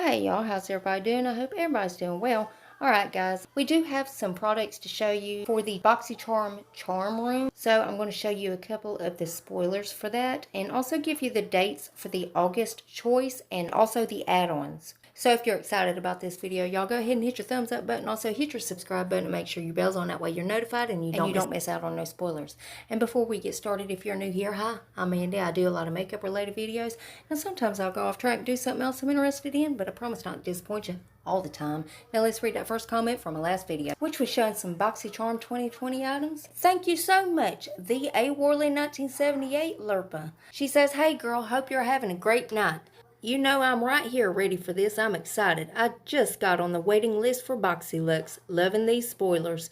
Hey y'all, how's everybody doing? I hope everybody's doing well. Alright guys, we do have some products to show you for the BoxyCharm charm room. So I'm going to show you a couple of the spoilers for that and also give you the dates for the August choice and also the add-ons. So if you're excited about this video, y'all go ahead and hit your thumbs up button. Also hit your subscribe button to make sure your bell's on. That way you're notified and you don't miss out on no spoilers. And before we get started, if you're new here, hi, I'm Mandy. I do a lot of makeup related videos. Now sometimes I'll go off track and do something else I'm interested in, but I promise not to disappoint you all the time. Now let's read that first comment from my last video, which was showing some BoxyCharm 2020 items. Thank you so much, the A. Worley 1978 Lurpa. She says, hey girl, hope you're having a great night. You know I'm right here ready for this. I'm excited. I just got on the waiting list for BoxyLux. Loving these spoilers.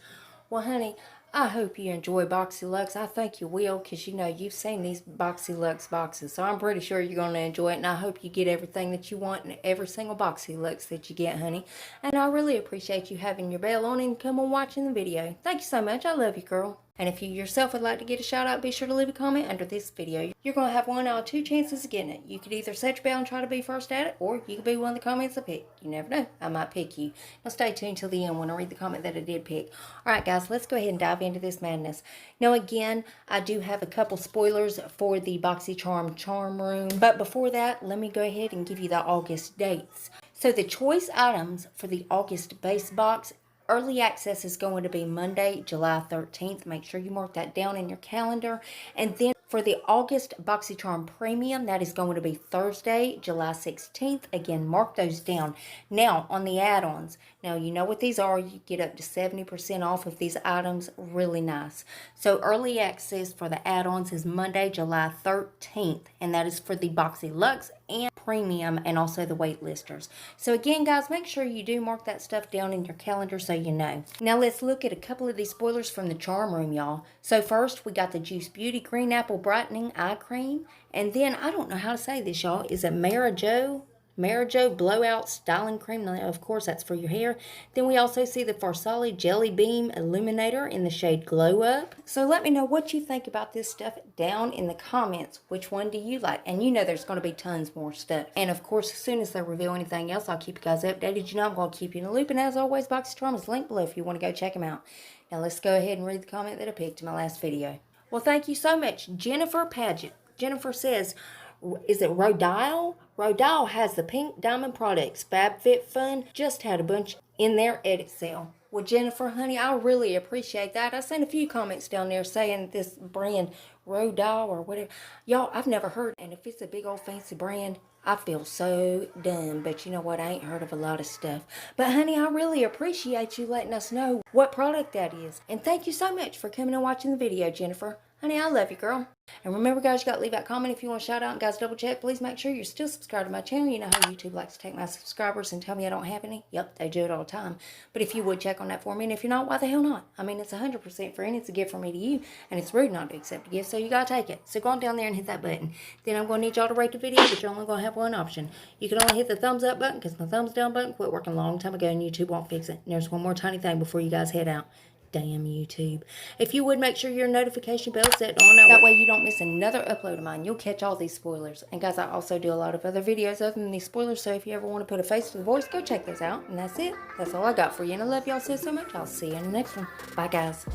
Well, honey, I hope you enjoy BoxyLux. I think you will because, you know, you've seen these BoxyLux boxes. So I'm pretty sure you're going to enjoy it. And I hope you get everything that you want in every single BoxyLux that you get, honey. And I really appreciate you having your bell on and come on watching the video. Thank you so much. I love you, girl. And if you yourself would like to get a shout out, be sure to leave a comment under this video. You're going to have one out of two chances of getting it. You could either set your bell and try to be first at it, or you could be one of the comments I pick. You never know. I might pick you. Now stay tuned till the end when I read the comment that I did pick. Alright guys, let's go ahead and dive into this madness. Now again, I do have a couple spoilers for the BoxyCharm charm room. But before that, let me go ahead and give you the August dates. So the choice items for the August base box, early access is going to be Monday, July 13th. Make sure you mark that down in your calendar. And then for the August BoxyCharm Premium, that is going to be Thursday, July 16th. Again, mark those down. Now, on the add-ons. Now, you know what these are. You get up to 70% off of these items. Really nice. So, early access for the add-ons is Monday, July 13th. And that is for the BoxyLux and Premium and also the waitlisters. So again guys, make sure you do mark that stuff down in your calendar so you know. Now let's look at a couple of these spoilers from the charm room, y'all. So first we got the Juice Beauty Green Apple Brightening Eye Cream. And then I don't know how to say this, y'all. Is it Marijo Blowout Styling Cream. Now, of course, that's for your hair. Then we also see the Farsali Jelly Beam Illuminator in the shade Glow Up. So let me know what you think about this stuff down in the comments. Which one do you like? And you know there's going to be tons more stuff. And of course, as soon as they reveal anything else, I'll keep you guys updated. You know I'm going to keep you in the loop. And as always, BoxyCharm is linked below if you want to go check them out. Now let's go ahead and read the comment that I picked in my last video. Well, thank you so much, Jennifer Paget. Jennifer says, is it Rodile? Rodile has the pink diamond products. FabFitFun just had a bunch in their edit sale. Well, Jennifer, honey, I really appreciate that. I seen a few comments down there saying this brand, Rodile or whatever. Y'all, I've never heard. And if it's a big old fancy brand, I feel so dumb. But you know what? I ain't heard of a lot of stuff. But, honey, I really appreciate you letting us know what product that is. And thank you so much for coming and watching the video, Jennifer. Honey, I love you, girl. And remember, guys, you got to leave that comment if you want a shout out. And, guys, double check. Please make sure you're still subscribed to my channel. You know how YouTube likes to take my subscribers and tell me I don't have any? Yep, they do it all the time. But if you would check on that for me, and if you're not, why the hell not? I mean, it's 100% free, and it's a gift from me to you. And it's rude not to accept a gift, so you got to take it. So go on down there and hit that button. Then I'm going to need y'all to rate the video, but you're only going to have one option. You can only hit the thumbs up button because my thumbs down button quit working a long time ago, and YouTube won't fix it. And there's one more tiny thing before you guys head out. Damn YouTube. If you would make sure your notification bell set on, that way you don't miss another upload of mine. You'll catch all these spoilers. And guys, I also do a lot of other videos other than these spoilers, so if you ever want to put a face to the voice, go check those out. And that's it. That's all I got for you. And I love y'all so much. I'll see you in the next one. Bye, guys.